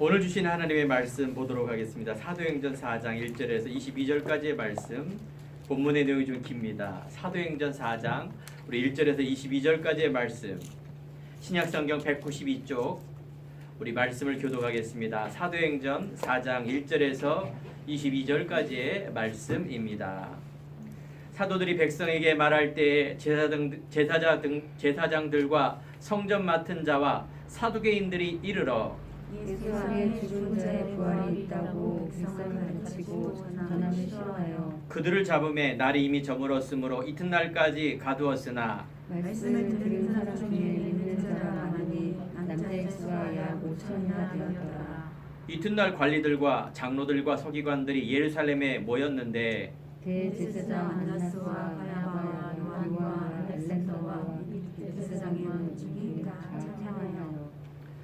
오늘 주신 하나님의 말씀 보도록 하겠습니다. 사도행전 4장 1절에서 22절까지의 말씀. 본문의 내용이 좀 깁니다. 사도행전 4장 우리 1절에서 22절까지의 말씀. 신약성경 192쪽 우리 말씀을 교독하겠습니다. 사도행전 4장 1절에서 22절까지의 말씀입니다. 사도들이 백성에게 말할 때 제사장들과 성전 맡은 자와 사두개인들이 이르러 예수 안에 죽은 자의 부활이 있다고 백성을 가르치고 전함을 싫어하여 그들을 잡음에 날이 이미 저물었으므로 이튿날까지 가두었으나 말씀을 들은 사람 중에 믿는 자가 많으니 남자의 수가 약 5천이나 되었더라. 이튿날 관리들과 장로들과 서기관들이 예루살렘에 모였는데 대제사장 안나스와 바나바와 요한과 알렉산더와 대제사장이었는 중이가 찬양하여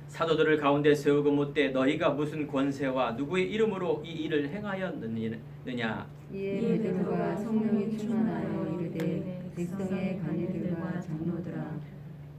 사도들을 가운데 세우고 묻되 너희가 무슨 권세와 누구의 이름으로 이 일을 행하였느냐. 이에 베드로가 성령이 충만하여 이르되 백성의 관리들과 장로들아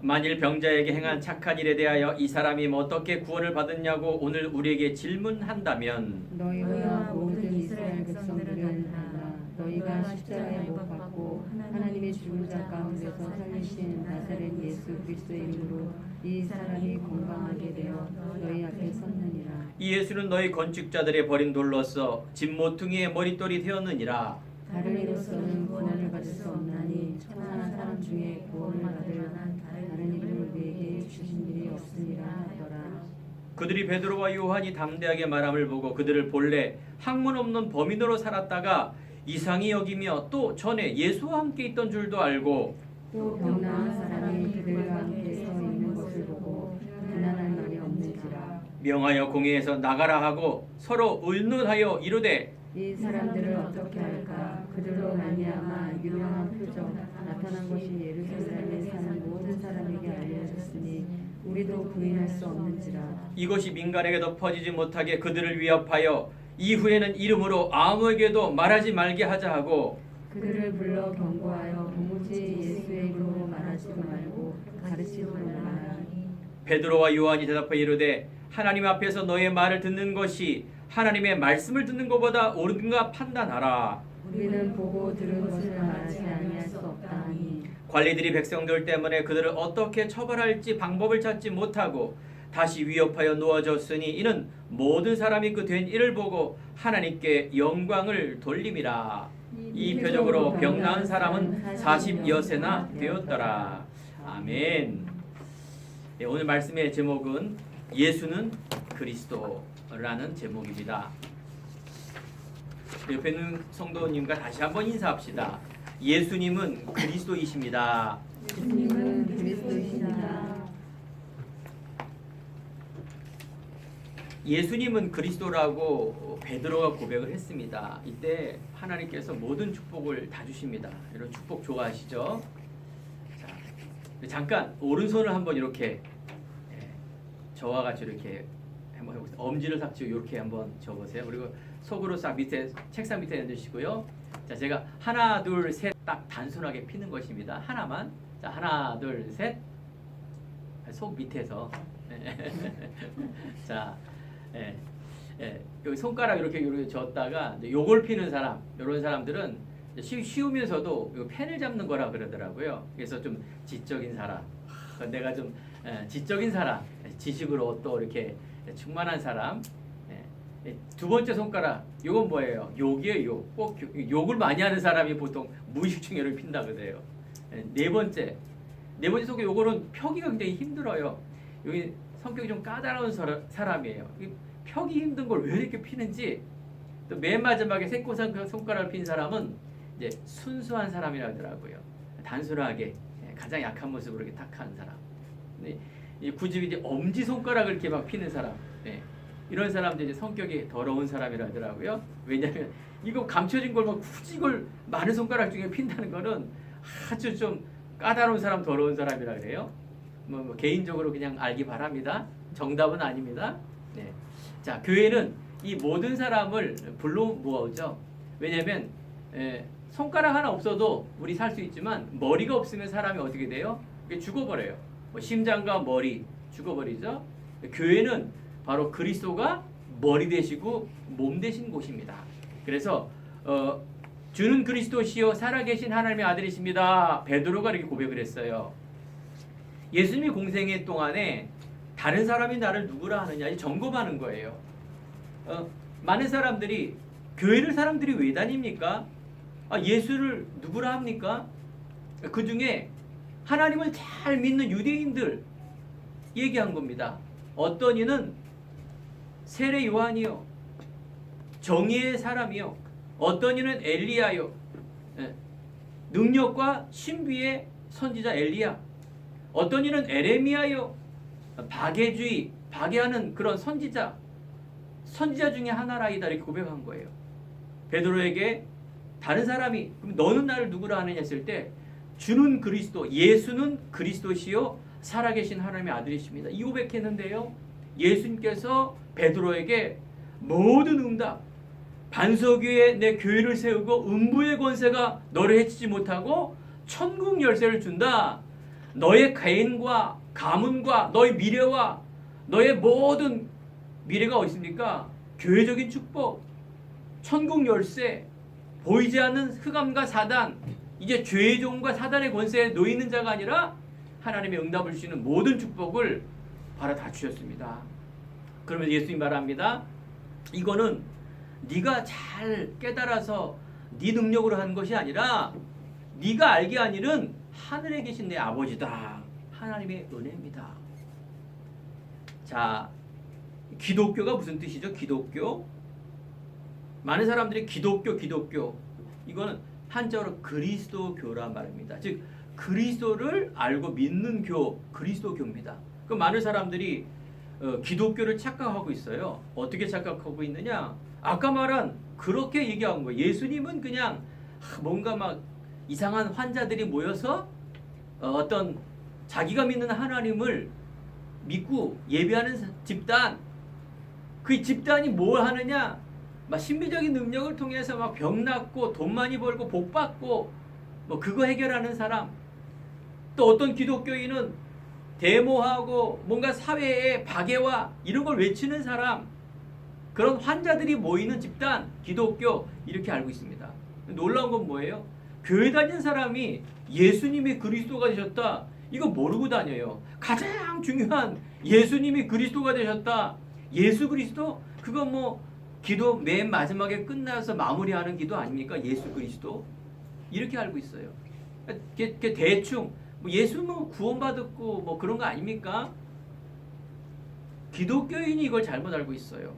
만일 병자에게 행한 착한 일에 대하여 이 사람이 어떻게 구원을 받았냐고 오늘 우리에게 질문한다면 너희와 모든 이스라엘 백성들은 알라. 너희가 십자가에 못 박고 하나님의 죽은 자 가운데서 살리신 나사렛 예수 그리스도의 이름으로 이 사람이 건강하게 되어 너희 앞에 섰느니라. 이 예수는 너희 건축자들의 버린 돌로서 집 모퉁이의 머릿돌이 되었느니라. 다른 이로서는 구원을 받을 수 없나니 천하는 사람 중에 구원을 받을 만한 다른 이름을 우리에게 주신 일이 없으니라 하더라. 그들이 베드로와 요한이 담대하게 말함을 보고 그들을 본래 학문 없는 범인으로 살았다가 이상히 여기며 또 전에 예수와 함께 있던 줄도 알고 또 병나은 사람이 그들과 함께 서 있는 것을 보고 비난할 말이 없는지라. 명하여 공회에서 나가라 하고 서로 의논하여 이르되 이 사람들을 어떻게 할까? 그들로 말미암아 유명한 표적 나타난 것이 예루살렘에 사는 모든 사람에게 알려졌으니 우리도 부인할 수 없는지라. 이것이 민간에게도 퍼지지 못하게 그들을 위협하여 이후에는 이름으로 아무에게도 말하지 말게 하자 하고 그들을 불러 경고하여 도무지 예수의 이름으로 말하지도 말고 가르치지도 말라. 베드로와 요한이 대답하여 이르되 하나님 앞에서 너의 말을 듣는 것이 하나님의 말씀을 듣는 것보다 옳은가 판단하라. 우리는 보고 들은 것을 말하지 아니할 수 없다니. 관리들이 백성들 때문에 그들을 어떻게 처벌할지 방법을 찾지 못하고 다시 위협하여 놓아졌으니 이는 모든 사람이 그 된 일을 보고 하나님께 영광을 돌림이라. 이 표적으로 병 나은 사람은 40여세나 되었더라. 아멘. 네, 오늘 말씀의 제목은 예수는 그리스도라는 제목입니다. 옆에 있는 성도님과 다시 한번 인사합시다. 예수님은 그리스도이십니다. 예수님은 그리스도이십니다. 예수님은 그리스도라고 베드로가 고백을 했습니다. 이때 하나님께서 모든 축복을 다 주십니다. 이런 축복 좋아하시죠? 자, 잠깐 오른손을 한번 이렇게 저와 같이 이렇게 한번 해보세요. 엄지를 싹 쥐고 이렇게 한번 접으세요. 그리고 속으로 싹 밑에 책상 밑에 넣으시고요. 자, 제가 하나 둘 셋 딱 단순하게 피는 것입니다. 하나만. 자, 하나 둘 셋. 속 밑에서. 자, 여기 손가락 이렇게 줬다가 요걸 피는 사람, 이런 사람들은 쉬우면서도 펜을 잡는 거라 그러더라고요. 그래서 좀 지적인 사람, 내가 좀 지적인 사람, 지식으로 또 이렇게 충만한 사람. 두 번째 손가락, 요건 뭐예요? 욕이에요. 꼭 욕을 많이 하는 사람이 보통 무의식중에 핀다 그래요. 네 번째 속에 요거는 펴기가 굉장히 힘들어요. 여기 성격이 좀 까다로운 사람이에요. 펴기 힘든 걸 왜 이렇게 피는지. 또 맨 마지막에 새꼬산 손가락을 핀 사람은 이제 순수한 사람이라 하더라고요. 단순하게 가장 약한 모습으로 이렇게 탁한 사람. 굳이 이제 엄지 손가락을 이렇게 막 피는 사람. 이런 사람들이 이제 성격이 더러운 사람이라 하더라고요. 왜냐하면 이거 감춰진 걸 막 굳이 이걸 많은 손가락 중에 핀다는 거는 아주 좀 까다로운 사람, 더러운 사람이라 그래요. 뭐 개인적으로 그냥 알기 바랍니다. 정답은 아닙니다. 네. 자, 교회는 이 모든 사람을 불러 모으죠. 왜냐하면 손가락 하나 없어도 우리 살 수 있지만 머리가 없으면 사람이 어떻게 돼요? 죽어버려요. 심장과 머리 죽어버리죠. 교회는 바로 그리스도가 머리 되시고 몸 되신 곳입니다. 그래서 주는 그리스도시요 살아계신 하나님의 아들이십니다. 베드로가 이렇게 고백을 했어요. 예수님이 공생애 동안에 다른 사람이 나를 누구라 하느냐 점검하는 거예요. 많은 사람들이 교회를 사람들이 왜 다닙니까? 예수를 누구라 합니까? 그 중에 하나님을 잘 믿는 유대인들 얘기한 겁니다. 어떤 이는 세례 요한이요, 정의의 사람이요, 어떤 이는 엘리야요, 능력과 신비의 선지자 엘리야, 어떤 이는 에레미야요, 박해주의, 박해하는 그런 선지자 중에 하나라이다 이렇게 고백한 거예요. 베드로에게 다른 사람이 그럼 너는 나를 누구라 하느냐 했을 때 주는 그리스도, 예수는 그리스도시요 살아계신 하나님의 아들이십니다. 이 고백했는데요. 예수님께서 베드로에게 모든 응답, 반석 위에 내 교회를 세우고 음부의 권세가 너를 해치지 못하고 천국 열쇠를 준다. 너의 개인과 가문과 너의 미래와 너의 모든 미래가 어디 있습니까? 교회적인 축복, 천국 열쇠, 보이지 않는 흑암과 사단, 이제 죄의 종과 사단의 권세에 놓이는 자가 아니라 하나님의 응답을 주시는 모든 축복을 바로 다 주셨습니다. 그러면서 예수님 말합니다. 이거는 네가 잘 깨달아서 네 능력으로 하는 것이 아니라 네가 알게 하니는 하늘에 계신 내 아버지다. 하나님의 은혜입니다. 자, 기독교가 무슨 뜻이죠? 기독교. 많은 사람들이 기독교 이거는 한자어로 그리스도교란 말입니다. 즉 그리스도를 알고 믿는 교, 그리스도교입니다. 그 많은 사람들이 기독교를 착각하고 있어요. 어떻게 착각하고 있느냐? 아까 말한 그렇게 얘기한 거예요. 예수님은 그냥 뭔가 막 이상한 환자들이 모여서 어떤 자기가 믿는 하나님을 믿고 예배하는 집단, 그 집단이 뭘 하느냐? 막 신비적인 능력을 통해서 막 병 낫고 돈 많이 벌고 복 받고 뭐 그거 해결하는 사람. 또 어떤 기독교인은 데모하고 뭔가 사회의 박애와 이런 걸 외치는 사람, 그런 환자들이 모이는 집단, 기독교 이렇게 알고 있습니다. 놀라운 건 뭐예요? 교회 다니는 사람이 예수님이 그리스도가 되셨다 이거 모르고 다녀요. 가장 중요한 예수님이 그리스도가 되셨다, 예수 그리스도, 그거 뭐 기도 맨 마지막에 끝나서 마무리하는 기도 아닙니까? 예수 그리스도 이렇게 알고 있어요. 대충 뭐 예수는 구원받았고 뭐 그런 거 아닙니까? 기독교인이 이걸 잘못 알고 있어요.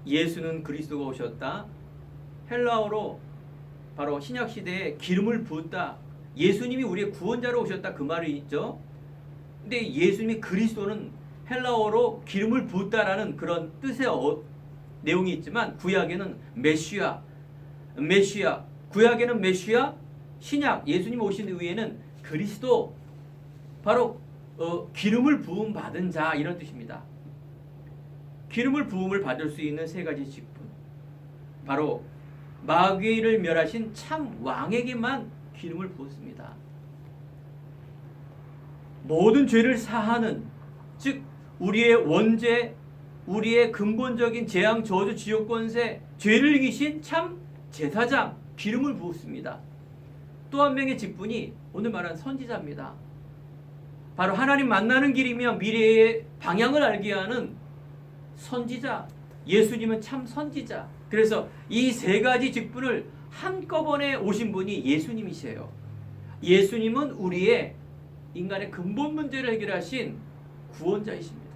예수는 그리스도가 오셨다. 헬라어로 바로 신약 시대에 기름을 부었다. 예수님이 우리의 구원자로 오셨다 그 말이 있죠. 근데 예수님이 그리스도는 헬라어로 기름을 부었다라는 그런 뜻의 내용이 있지만 구약에는 메시아, 구약에는 메시아, 신약 예수님 오신 후에는 그리스도, 바로 기름을 부음 받은 자 이런 뜻입니다. 기름을 부음을 받을 수 있는 세 가지 직분, 바로 마귀를 멸하신 참 왕에게만 기름을 부었습니다. 모든 죄를 사하는, 즉 우리의 원죄, 우리의 근본적인 재앙, 저주, 지옥 권세, 죄를 이기신 참 제사장 기름을 부었습니다. 또 한 명의 직분이 오늘 말한 선지자입니다. 바로 하나님 만나는 길이며 미래의 방향을 알게 하는 선지자, 예수님은 참 선지자. 그래서 이 세 가지 직분을 한꺼번에 오신 분이 예수님이세요. 예수님은 우리의 인간의 근본 문제를 해결하신 구원자이십니다.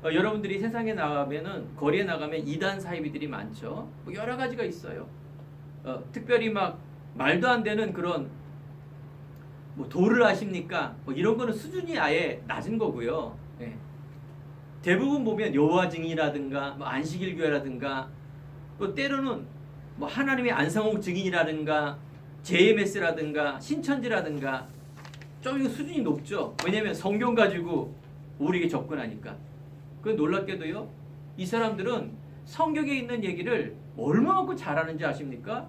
여러분들이 세상에 나가면은, 거리에 나가면 이단 사이비들이 많죠. 뭐 여러 가지가 있어요. 특별히 막 말도 안 되는 그런 뭐 도를 아십니까? 뭐 이런 거는 수준이 아예 낮은 거고요. 네. 대부분 보면 여호와 증인이라든가 뭐 안식일 교회라든가 또 때로는 뭐 하나님의 안상홍 증인이라든가 JMS라든가 신천지라든가 좀 이거 수준이 높죠. 왜냐하면 성경 가지고 우리에게 접근하니까. 그 놀랍게도요, 이 사람들은 성경에 있는 얘기를 얼마만큼 잘하는지 아십니까?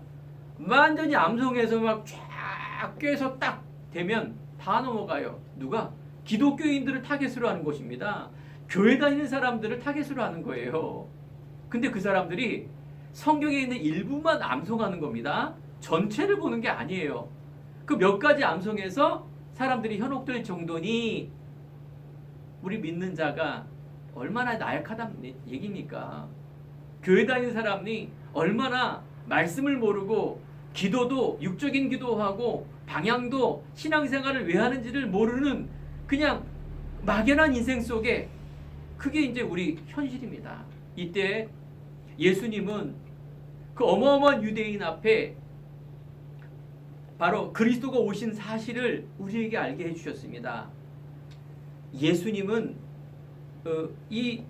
완전히 암송해서 막 쫙 꿰서 딱 되면 다 넘어가요. 누가? 기독교인들을 타겟으로 하는 것입니다. 교회 다니는 사람들을 타겟으로 하는 거예요. 근데 그 사람들이 성경에 있는 일부만 암송하는 겁니다. 전체를 보는 게 아니에요. 그 몇 가지 암송해서 사람들이 현혹될 정도니 우리 믿는 자가 얼마나 나약하다는 얘기입니까? 교회 다니는 사람이 얼마나 말씀을 모르고 기도도 육적인 기도하고 방향도 신앙생활을 왜 하는지를 모르는 그냥 막연한 인생 속에 그게 이제 우리 현실입니다. 이때 예수님은 그 어마어마한 유대인 앞에 바로 그리스도가 오신 사실을 우리에게 알게 해주셨습니다. 예수님은 이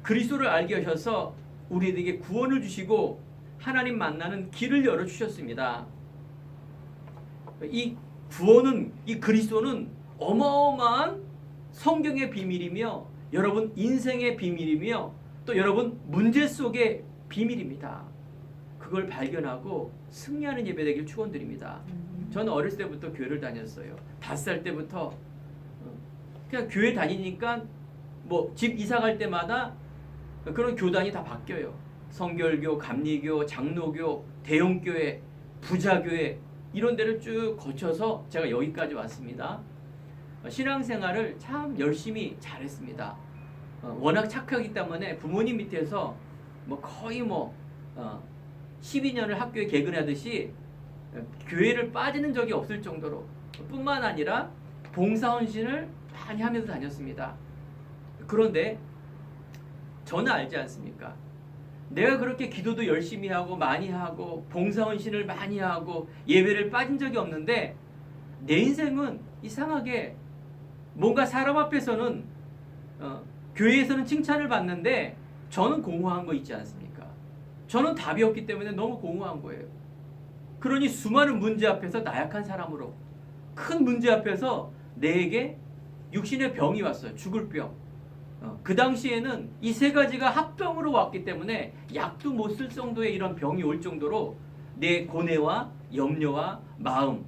그리스도를 알게 하셔서 우리에게 구원을 주시고 하나님 만나는 길을 열어주셨습니다. 이 구원은, 이 그리스도는 어마어마한 성경의 비밀이며 여러분 인생의 비밀이며 또 여러분 문제 속의 비밀입니다. 그걸 발견하고 승리하는 예배 되길 축원드립니다. 저는 어렸을 때부터 교회를 다녔어요. 5살 때부터 그냥 교회 다니니까 뭐 집 이사 갈 때마다 그런 교단이 다 바뀌어요. 성결교, 감리교, 장로교, 대형교회, 부자교회 이런 데를 쭉 거쳐서 제가 여기까지 왔습니다. 신앙생활을 참 열심히 잘했습니다. 워낙 착하기 때문에 부모님 밑에서 뭐 거의 12년을 학교에 개근하듯이 교회를 빠지는 적이 없을 정도로 뿐만 아니라 봉사헌신을 많이 하면서 다녔습니다. 그런데 저는 알지 않습니까? 내가 그렇게 기도도 열심히 하고 많이 하고 봉사헌신을 많이 하고 예배를 빠진 적이 없는데 내 인생은 이상하게 뭔가 사람 앞에서는 교회에서는 칭찬을 받는데 저는 공허한 거 있지 않습니까? 저는 답이 없기 때문에 너무 공허한 거예요. 그러니 수많은 문제 앞에서 나약한 사람으로 큰 문제 앞에서 내게 육신의 병이 왔어요. 죽을 병. 그 당시에는 이 3가지가 합병으로 왔기 때문에 약도 못 쓸 정도의 이런 병이 올 정도로 내 고뇌와 염려와 마음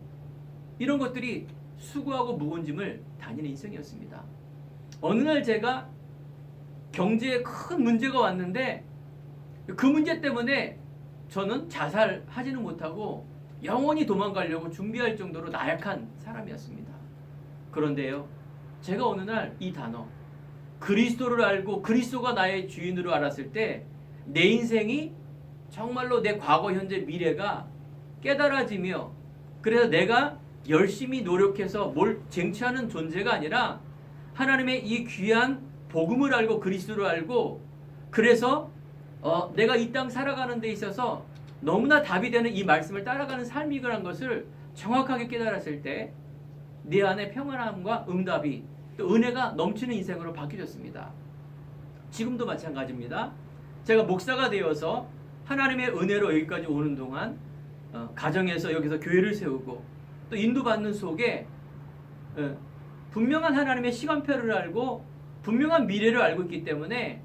이런 것들이 수고하고 무거운 짐을 다니는 인생이었습니다. 어느 날 제가 경제에 큰 문제가 왔는데 그 문제 때문에 저는 자살하지는 못하고 영원히 도망가려고 준비할 정도로 나약한 사람이었습니다. 그런데요, 제가 어느 날 이 단어 그리스도를 알고 그리스도가 나의 주인으로 알았을 때 내 인생이 정말로 내 과거, 현재, 미래가 깨달아지며 그래서 내가 열심히 노력해서 뭘 쟁취하는 존재가 아니라 하나님의 이 귀한 복음을 알고 그리스도를 알고 그래서 내가 이 땅 살아가는 데 있어서 너무나 답이 되는 이 말씀을 따라가는 삶이라는 것을 정확하게 깨달았을 때 내 안에 평안함과 응답이 또 은혜가 넘치는 인생으로 바뀌어졌습니다. 지금도 마찬가지입니다. 제가 목사가 되어서 하나님의 은혜로 여기까지 오는 동안 가정에서 여기서 교회를 세우고 또 인도받는 속에 분명한 하나님의 시간표를 알고 분명한 미래를 알고 있기 때문에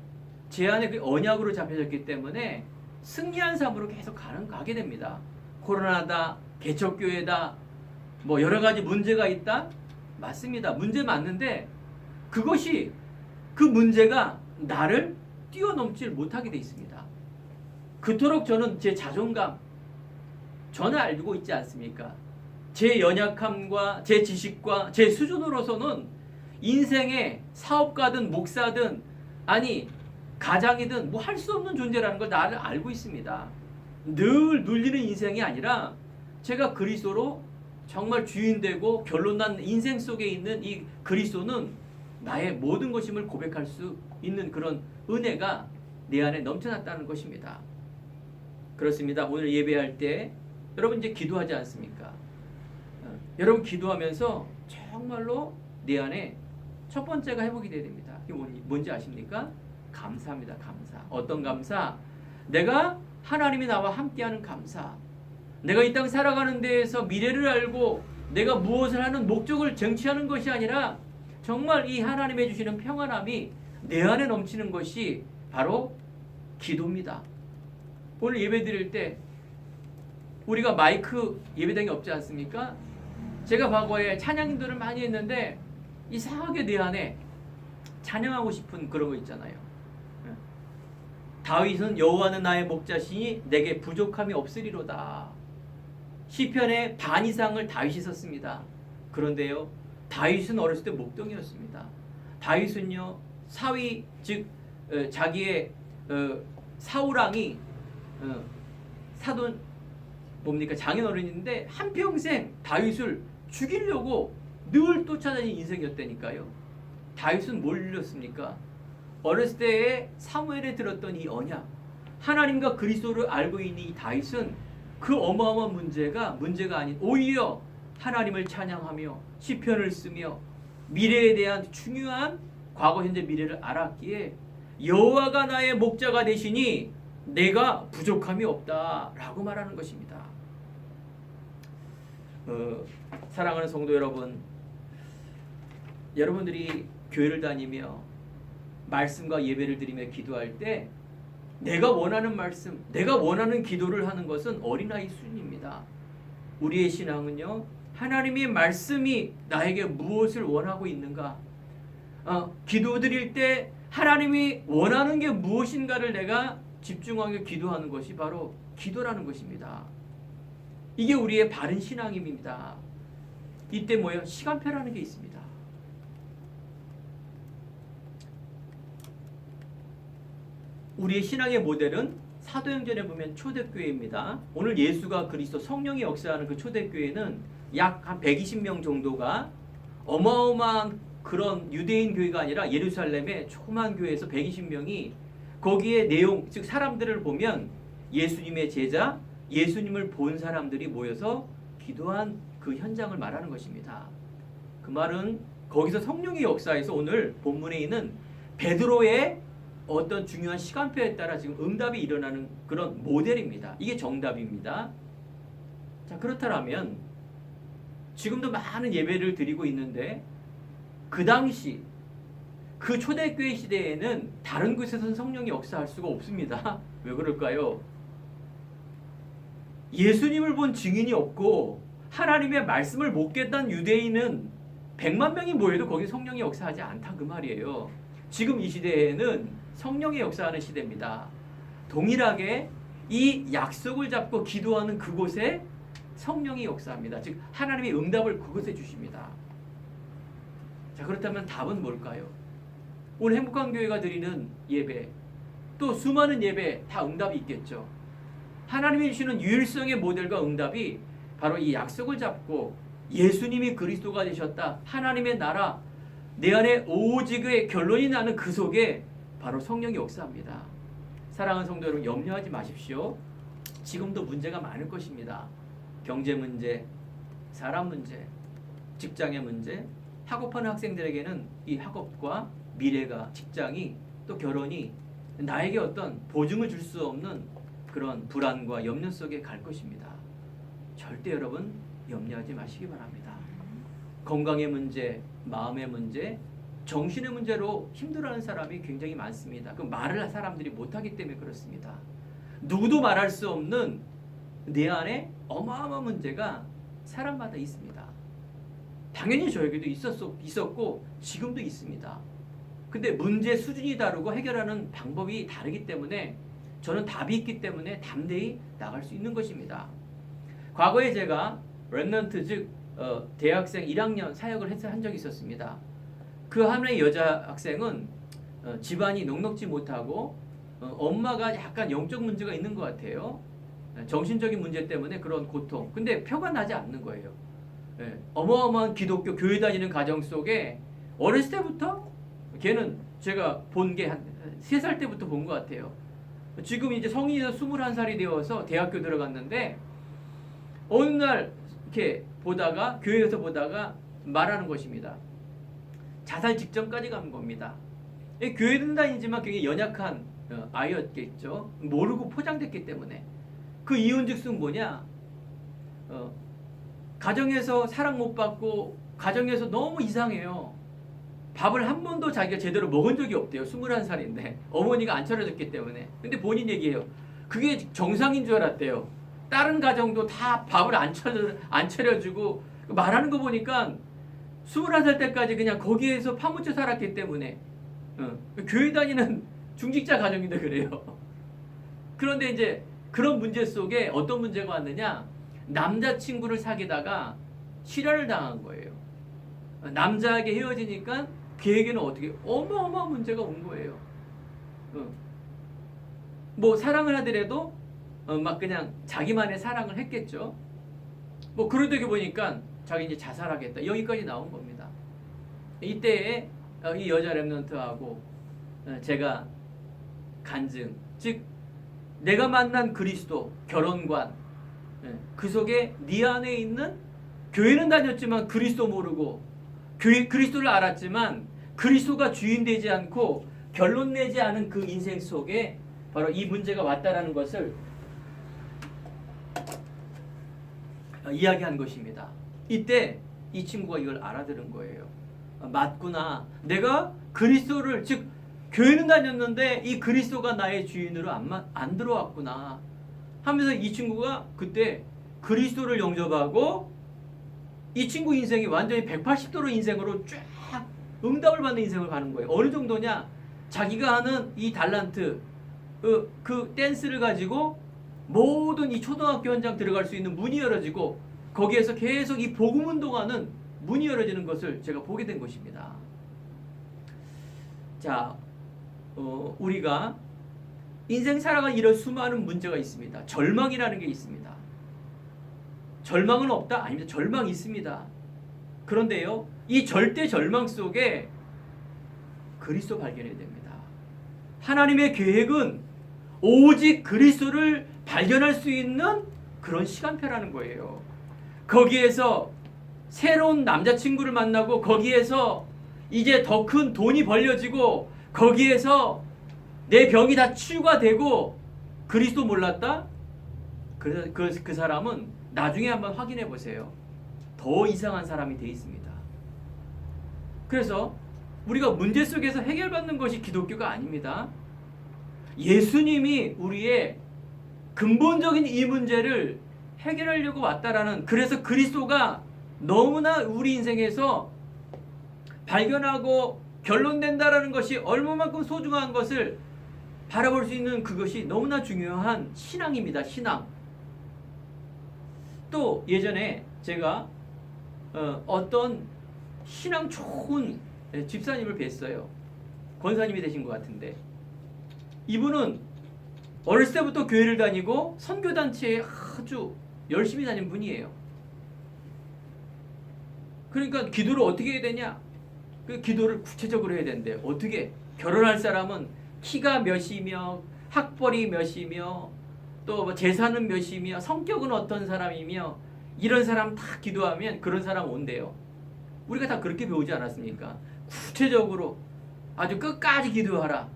제 안에 그 언약으로 잡혀졌기 때문에 승리한 삶으로 계속 가게 됩니다. 코로나다, 개척교회다, 뭐 여러 가지 문제가 있다? 맞습니다. 문제 맞는데 그것이 그 문제가 나를 뛰어넘지 못하게 돼 있습니다. 그토록 저는 제 자존감, 저는 알고 있지 않습니까? 제 연약함과 제 지식과 제 수준으로서는 인생의 사업가든 목사든 아니 가장이든 뭐 할 수 없는 존재라는 걸 나를 알고 있습니다. 늘 눌리는 인생이 아니라 제가 그리스도로 정말 주인 되고 결론 난 인생 속에 있는 이 그리스도는 나의 모든 것임을 고백할 수 있는 그런 은혜가 내 안에 넘쳐났다는 것입니다. 그렇습니다. 오늘 예배할 때 여러분 이제 기도하지 않습니까? 여러분 기도하면서 정말로 내 안에 첫 번째가 회복이 돼야 됩니다. 이게 뭔지 아십니까? 감사입니다. 감사. 어떤 감사? 내가 하나님이 나와 함께하는 감사. 내가 이 땅 살아가는 데에서 미래를 알고 내가 무엇을 하는 목적을 쟁취하는 것이 아니라 정말 이 하나님이 주시는 평안함이 내 안에 넘치는 것이 바로 기도입니다. 오늘 예배 드릴 때 우리가 마이크 예배당이 없지 않습니까? 제가 과거에 찬양인들을 많이 했는데 이상하게 내 안에 찬양하고 싶은 그런 거 있잖아요. 다윗은 여호와는 나의 목자시니 내게 부족함이 없으리로다. 시편의 반 이상을 다윗이 썼습니다. 그런데요, 다윗은 어렸을 때 목동이었습니다. 다윗은요, 사위 즉 자기의 사우랑이 사돈 뭡니까 장인어른인데 한평생 다윗을 죽이려고 늘 쫓아다니는 인생이었다니까요. 다윗은 뭘 눌렸습니까? 어렸을 때에 사무엘에 들었던 이 언약, 하나님과 그리스도를 알고 있는 이 다윗은 그 어마어마한 문제가 아닌 오히려 하나님을 찬양하며 시편을 쓰며 미래에 대한 중요한 과거 현재 미래를 알았기에 여호와가 나의 목자가 되시니 내가 부족함이 없다라고 말하는 것입니다. 사랑하는 성도 여러분, 여러분들이 교회를 다니며 말씀과 예배를 드리며 기도할 때 내가 원하는 말씀, 내가 원하는 기도를 하는 것은 어린아이 수준입니다. 우리의 신앙은요, 하나님의 말씀이 나에게 무엇을 원하고 있는가, 기도 드릴 때 하나님이 원하는 게 무엇인가를 내가 집중하게 기도하는 것이 바로 기도라는 것입니다. 이게 우리의 바른 신앙입니다. 이때 뭐예요? 시간표라는 게 있습니다. 우리의 신앙의 모델은 사도행전에 보면 초대교회입니다. 오늘 예수가 그리스도 성령이 역사하는 그 초대교회는 약 한 120명 정도가 어마어마한 그런 유대인 교회가 아니라 예루살렘의 조그만 교회에서 120명이 거기에 내용, 즉 사람들을 보면 예수님의 제자, 예수님을 본 사람들이 모여서 기도한 그 현장을 말하는 것입니다. 그 말은 거기서 성령의 역사에서 오늘 본문에 있는 베드로의 어떤 중요한 시간표에 따라 지금 응답이 일어나는 그런 모델입니다. 이게 정답입니다. 자, 그렇다면 지금도 많은 예배를 드리고 있는데 그 당시 그 초대교회 시대에는 다른 곳에서는 성령이 역사할 수가 없습니다. 왜 그럴까요? 예수님을 본 증인이 없고 하나님의 말씀을 못 깼던 유대인은 100만 명이 모여도 거기 성령이 역사하지 않다 그 말이에요. 지금 이 시대에는 성령이 역사하는 시대입니다. 동일하게 이 약속을 잡고 기도하는 그곳에 성령이 역사합니다. 즉 하나님의 응답을 그곳에 주십니다. 자, 그렇다면 답은 뭘까요? 오늘 행복한 교회가 드리는 예배, 또 수많은 예배 다 응답이 있겠죠. 하나님이 주시는 유일성의 모델과 응답이 바로 이 약속을 잡고 예수님이 그리스도가 되셨다, 하나님의 나라 내 안에 오직의 결론이 나는 그 속에 바로 성령이 역사합니다. 사랑하는 성도 여러분, 염려하지 마십시오. 지금도 문제가 많을 것입니다. 경제 문제, 사람 문제, 직장의 문제, 학업하는 학생들에게는 이 학업과 미래가, 직장이, 또 결혼이 나에게 어떤 보증을 줄 수 없는 그런 불안과 염려 속에 갈 것입니다. 절대 여러분 염려하지 마시기 바랍니다. 건강의 문제, 마음의 문제, 정신의 문제로 힘들어하는 사람이 굉장히 많습니다. 그 말을 사람들이 못하기 때문에 그렇습니다. 누구도 말할 수 없는 내 안에 어마어마한 문제가 사람마다 있습니다. 당연히 저에게도 있었고 지금도 있습니다. 근데 문제 수준이 다르고 해결하는 방법이 다르기 때문에 저는 답이 있기 때문에 담대히 나갈 수 있는 것입니다. 과거에 제가 렘넌트 즉 대학생 1학년 사역을 한 적이 있었습니다. 그 하나의 여자 학생은 집안이 넉넉지 못하고 엄마가 약간 영적 문제가 있는 것 같아요. 정신적인 문제 때문에 그런 고통. 근데 표가 나지 않는 거예요. 어마어마한 기독교 교회 다니는 가정 속에 어렸을 때부터 걔는 제가 본 게 한 3살 때부터 본 것 같아요. 지금 이제 성인에서 21살이 되어서 대학교 들어갔는데 어느 날 이렇게 보다가 교회에서 보다가 말하는 것입니다. 자살 직전까지 간 겁니다. 교회는 다니지만 굉장히 연약한 아이였겠죠. 모르고 포장됐기 때문에. 그 이유는즉슨 뭐냐? 가정에서 사랑 못 받고 가정에서 너무 이상해요. 밥을 한 번도 자기가 제대로 먹은 적이 없대요. 21살인데 어머니가 안 차려줬기 때문에. 근데 본인 얘기해요. 그게 정상인 줄 알았대요. 다른 가정도 다 밥을 안 차려주고 말하는 거 보니까 21살 때까지 그냥 거기에서 파묻혀 살았기 때문에 교회 다니는 중직자 가정인데 그래요. 그런데 이제 그런 문제 속에 어떤 문제가 왔느냐, 남자친구를 사귀다가 실현을 당한 거예요. 남자에게 헤어지니까 걔에게는 어떻게 어마어마한 문제가 온 거예요. 뭐 사랑을 하더라도 막 그냥 자기만의 사랑을 했겠죠. 뭐 그러다가 보니까 자기 이제 자살하겠다 여기까지 나온 겁니다. 이때에 이 여자 렘넌트하고 제가 간증, 즉 내가 만난 그리스도 결혼관, 그 속에 네 안에 있는, 교회는 다녔지만 그리스도 모르고 그리스도를 알았지만 그리스도가 주인 되지 않고 결론 내지 않은 그 인생 속에 바로 이 문제가 왔다라는 것을 이야기한 것입니다. 이때 이 친구가 이걸 알아들은 거예요. 맞구나. 내가 그리스도를, 즉 교회는 다녔는데 이 그리스도가 나의 주인으로 안 들어왔구나 하면서 이 친구가 그때 그리스도를 영접하고 이 친구 인생이 완전히 180도로 인생으로 쫙 응답을 받는 인생을 가는 거예요. 어느 정도냐? 자기가 하는 이 달란트, 그 댄스를 가지고 모든 이 초등학교 현장 들어갈 수 있는 문이 열어지고 거기에서 계속 이 복음 운동하는 문이 열어지는 것을 제가 보게 된 것입니다. 자, 우리가 인생 살아가는 이런 수많은 문제가 있습니다. 절망이라는 게 있습니다. 절망은 없다? 아닙니다. 절망이 있습니다. 그런데요, 이 절대 절망 속에 그리스도 발견해야 됩니다. 하나님의 계획은 오직 그리스도를 발견할 수 있는 그런 시간표라는 거예요. 거기에서 새로운 남자친구를 만나고 거기에서 이제 더 큰 돈이 벌려지고 거기에서 내 병이 다 치유가 되고 그리스도 몰랐다? 그래서 그 사람은 나중에 한번 확인해 보세요. 더 이상한 사람이 돼 있습니다. 그래서 우리가 문제 속에서 해결받는 것이 기독교가 아닙니다. 예수님이 우리의 근본적인 이 문제를 해결하려고 왔다라는, 그래서 그리스도가 너무나 우리 인생에서 발견하고 결론된다라는 것이 얼마만큼 소중한 것을 바라볼 수 있는 그것이 너무나 중요한 신앙입니다. 신앙. 또 예전에 제가 어떤 신앙 좋은 집사님을 뵀어요. 권사님이 되신 것 같은데 이분은 어렸을 때부터 교회를 다니고 선교단체에 아주 열심히 다닌 분이에요. 그러니까 기도를 어떻게 해야 되냐? 그 기도를 구체적으로 해야 되는데 어떻게? 결혼할 사람은 키가 몇이며 학벌이 몇이며 또 뭐 재산은 몇이며 성격은 어떤 사람이며 이런 사람 다 기도하면 그런 사람 온대요. 우리가 다 그렇게 배우지 않았습니까? 구체적으로 아주 끝까지 기도하라.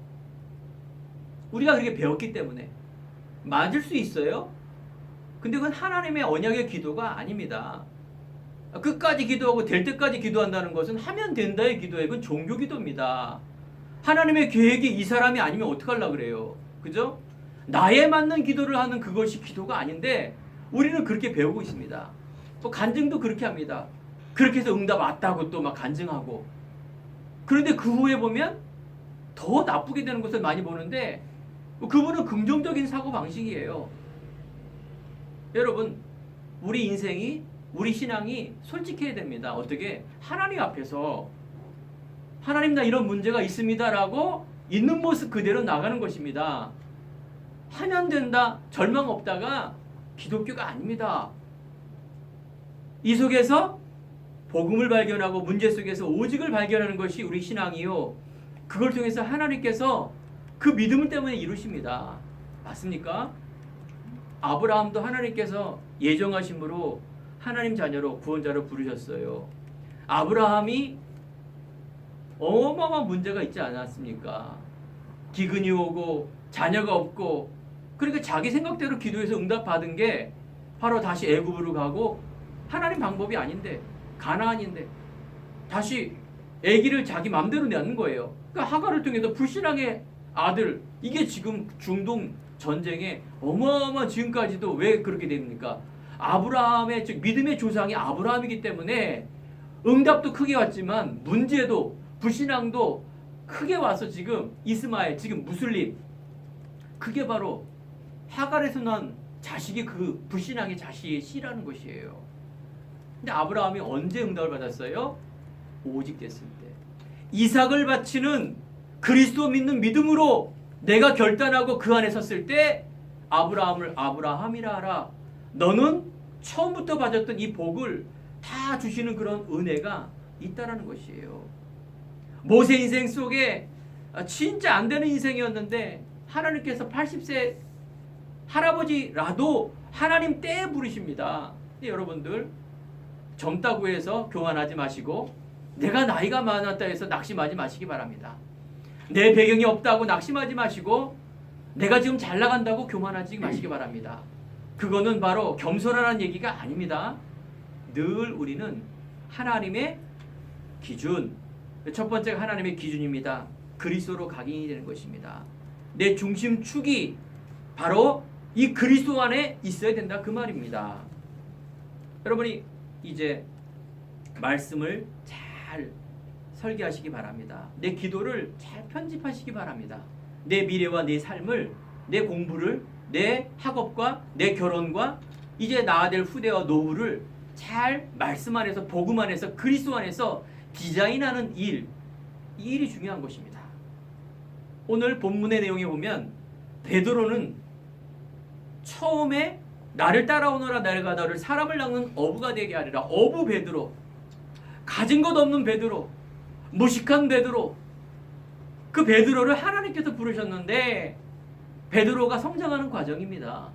우리가 그렇게 배웠기 때문에. 맞을 수 있어요? 근데 그건 하나님의 언약의 기도가 아닙니다. 끝까지 기도하고 될 때까지 기도한다는 것은 하면 된다의 기도예요. 그건 종교 기도입니다. 하나님의 계획이 이 사람이 아니면 어떡하려고 그래요? 그죠? 나에 맞는 기도를 하는 그것이 기도가 아닌데 우리는 그렇게 배우고 있습니다. 또 간증도 그렇게 합니다. 그렇게 해서 응답 왔다고 또 막 간증하고. 그런데 그 후에 보면 더 나쁘게 되는 것을 많이 보는데 그분은 긍정적인 사고방식이에요. 여러분, 우리 인생이, 우리 신앙이 솔직해야 됩니다. 어떻게? 하나님 앞에서 하나님 나 이런 문제가 있습니다라고 있는 모습 그대로 나가는 것입니다. 하면 된다, 절망 없다가 기독교가 아닙니다. 이 속에서 복음을 발견하고 문제 속에서 오직을 발견하는 것이 우리 신앙이요. 그걸 통해서 하나님께서 그 믿음 때문에 이루십니다. 맞습니까? 아브라함도 하나님께서 예정하심으로 하나님 자녀로 구원자로 부르셨어요. 아브라함이 어마어마한 문제가 있지 않았습니까? 기근이 오고 자녀가 없고, 그러니까 자기 생각대로 기도해서 응답받은 게 바로 다시 애굽으로 가고, 하나님 방법이 아닌데 가나안인데 다시 아기를 자기 맘대로 낳는 거예요. 그러니까 하갈을 통해서 불신앙의 아들, 이게 지금 중동 전쟁에 어마어마한, 지금까지도 왜 그렇게 됩니까? 아브라함의, 즉 믿음의 조상이 아브라함이기 때문에 응답도 크게 왔지만 문제도 불신앙도 크게 와서 지금 이스마엘, 지금 무슬림, 그게 바로 하갈에서 난 자식이 그 불신앙의 자식의 씨라는 것이에요. 근데 아브라함이 언제 응답을 받았어요? 오직 됐을 때. 이삭을 바치는 그리스도 믿는 믿음으로 내가 결단하고 그 안에 섰을 때 아브라함을 아브라함이라 하라. 너는 처음부터 받았던 이 복을 다 주시는 그런 은혜가 있다라는 것이에요. 모세 인생 속에 진짜 안 되는 인생이었는데 하나님께서 80세 할아버지라도 하나님 때에 부르십니다. 여러분들 젊다고 해서 교만하지 마시고, 내가 나이가 많았다 해서 낙심하지 마시기 바랍니다. 내 배경이 없다고 낙심하지 마시고, 내가 지금 잘 나간다고 교만하지 마시기 바랍니다. 그거는 바로 겸손하라는 얘기가 아닙니다. 늘 우리는 하나님의 기준, 첫 번째가 하나님의 기준입니다. 그리스도로 각인이 되는 것입니다. 내 중심축이 바로 이 그리스도 안에 있어야 된다, 그 말입니다. 여러분이 이제 말씀을 잘 설계하시기 바랍니다. 내 기도를 잘 편집하시기 바랍니다. 내 미래와 내 삶을, 내 공부를, 내 학업과 내 결혼과 이제 낳아야 될 후대와 노후를 잘 말씀 안에서, 복음 안에서, 그리스도 안에서 디자인하는 일, 이 일이 중요한 것입니다. 오늘 본문의 내용에 보면 베드로는 처음에 나를 따라오너라 내가 너를 사람을 낚는 어부가 되게 하리라. 어부 베드로, 가진 것 없는 베드로, 무식한 베드로, 그 베드로를 하나님께서 부르셨는데 베드로가 성장하는 과정입니다.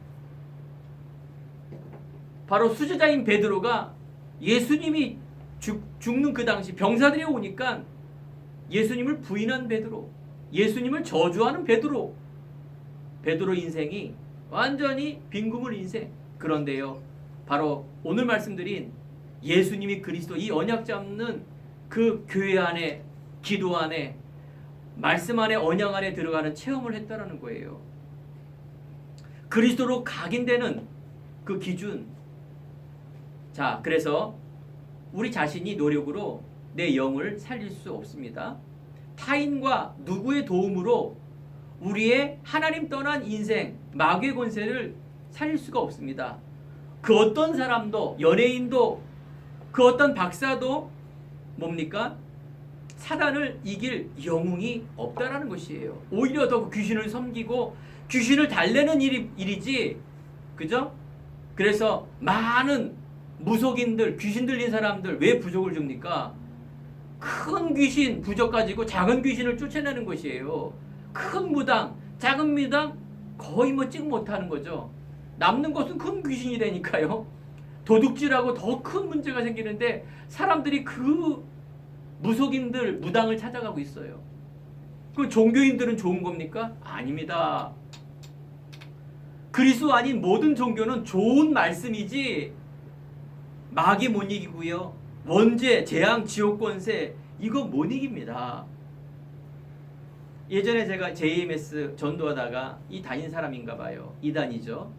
바로 수제자인 베드로가 예수님이 죽는 그 당시 병사들이 오니까 예수님을 부인한 베드로, 예수님을 저주하는 베드로, 베드로 인생이 완전히 빈구물 인생. 그런데요, 바로 오늘 말씀드린 예수님이 그리스도, 이 언약 잡는 그 교회 안에, 기도 안에, 말씀 안에, 언약 안에 들어가는 체험을 했다라는 거예요. 그리스도로 각인되는 그 기준. 자, 그래서 우리 자신이 노력으로 내 영을 살릴 수 없습니다. 타인과 누구의 도움으로 우리의 하나님 떠난 인생, 마귀의 권세를 살릴 수가 없습니다. 그 어떤 사람도, 연예인도, 그 어떤 박사도 뭡니까? 사단을 이길 영웅이 없다라는 것이에요. 오히려 더 귀신을 섬기고 귀신을 달래는 일이지, 그죠? 그래서 많은 무속인들, 귀신 들린 사람들 왜 부족을 줍니까? 큰 귀신 부족 가지고 작은 귀신을 쫓아내는 것이에요. 큰 무당, 작은 무당 거의 찍 못하는 거죠. 남는 것은 큰 귀신이 되니까요. 도둑질하고 더 큰 문제가 생기는데 사람들이 그 무속인들, 무당을 찾아가고 있어요. 그럼 종교인들은 좋은 겁니까? 아닙니다. 그리스도 아닌 모든 종교는 좋은 말씀이지 마귀 못 이기고요, 원죄, 재앙, 지옥 권세 이거 못 이깁니다. 예전에 제가 JMS 전도하다가 이 다닌 사람인가 봐요. 이단이죠.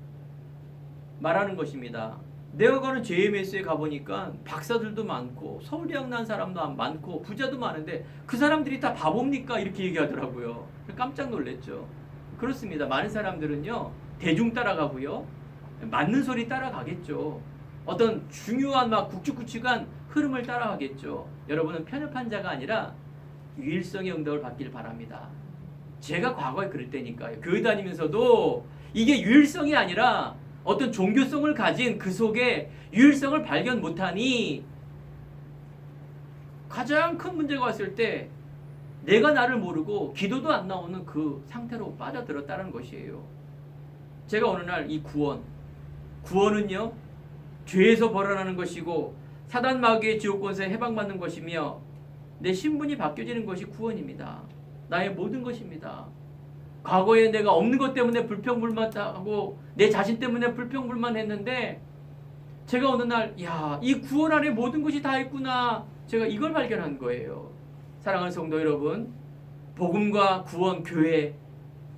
말하는 것입니다. 내가 가는 JMS에 가보니까 박사들도 많고 서울대학 난 사람도 많고 부자도 많은데 그 사람들이 다 바보입니까? 이렇게 얘기하더라고요. 깜짝 놀랐죠. 그렇습니다. 많은 사람들은요, 대중 따라가고요, 맞는 소리 따라가겠죠. 어떤 중요한 굵직굵직한 흐름을 따라가겠죠. 여러분은 편협한 자가 아니라 유일성의 응답을 받기를 바랍니다. 제가 과거에 그럴 때니까요. 교회 다니면서도 이게 유일성이 아니라 어떤 종교성을 가진 그 속에 유일성을 발견 못하니 가장 큰 문제가 왔을 때 내가 나를 모르고 기도도 안 나오는 그 상태로 빠져들었다는 것이에요. 제가 어느 날 이 구원은요, 죄에서 벌어나는 것이고 사단 마귀의 지옥 권세에 해방받는 것이며 내 신분이 바뀌어지는 것이 구원입니다. 나의 모든 것입니다. 과거에 내가 없는 것 때문에 불평불만하고 내 자신 때문에 불평불만했는데 제가 어느 날, 이 구원 안에 모든 것이 다 있구나, 제가 이걸 발견한 거예요. 사랑하는 성도 여러분, 복음과 구원, 교회,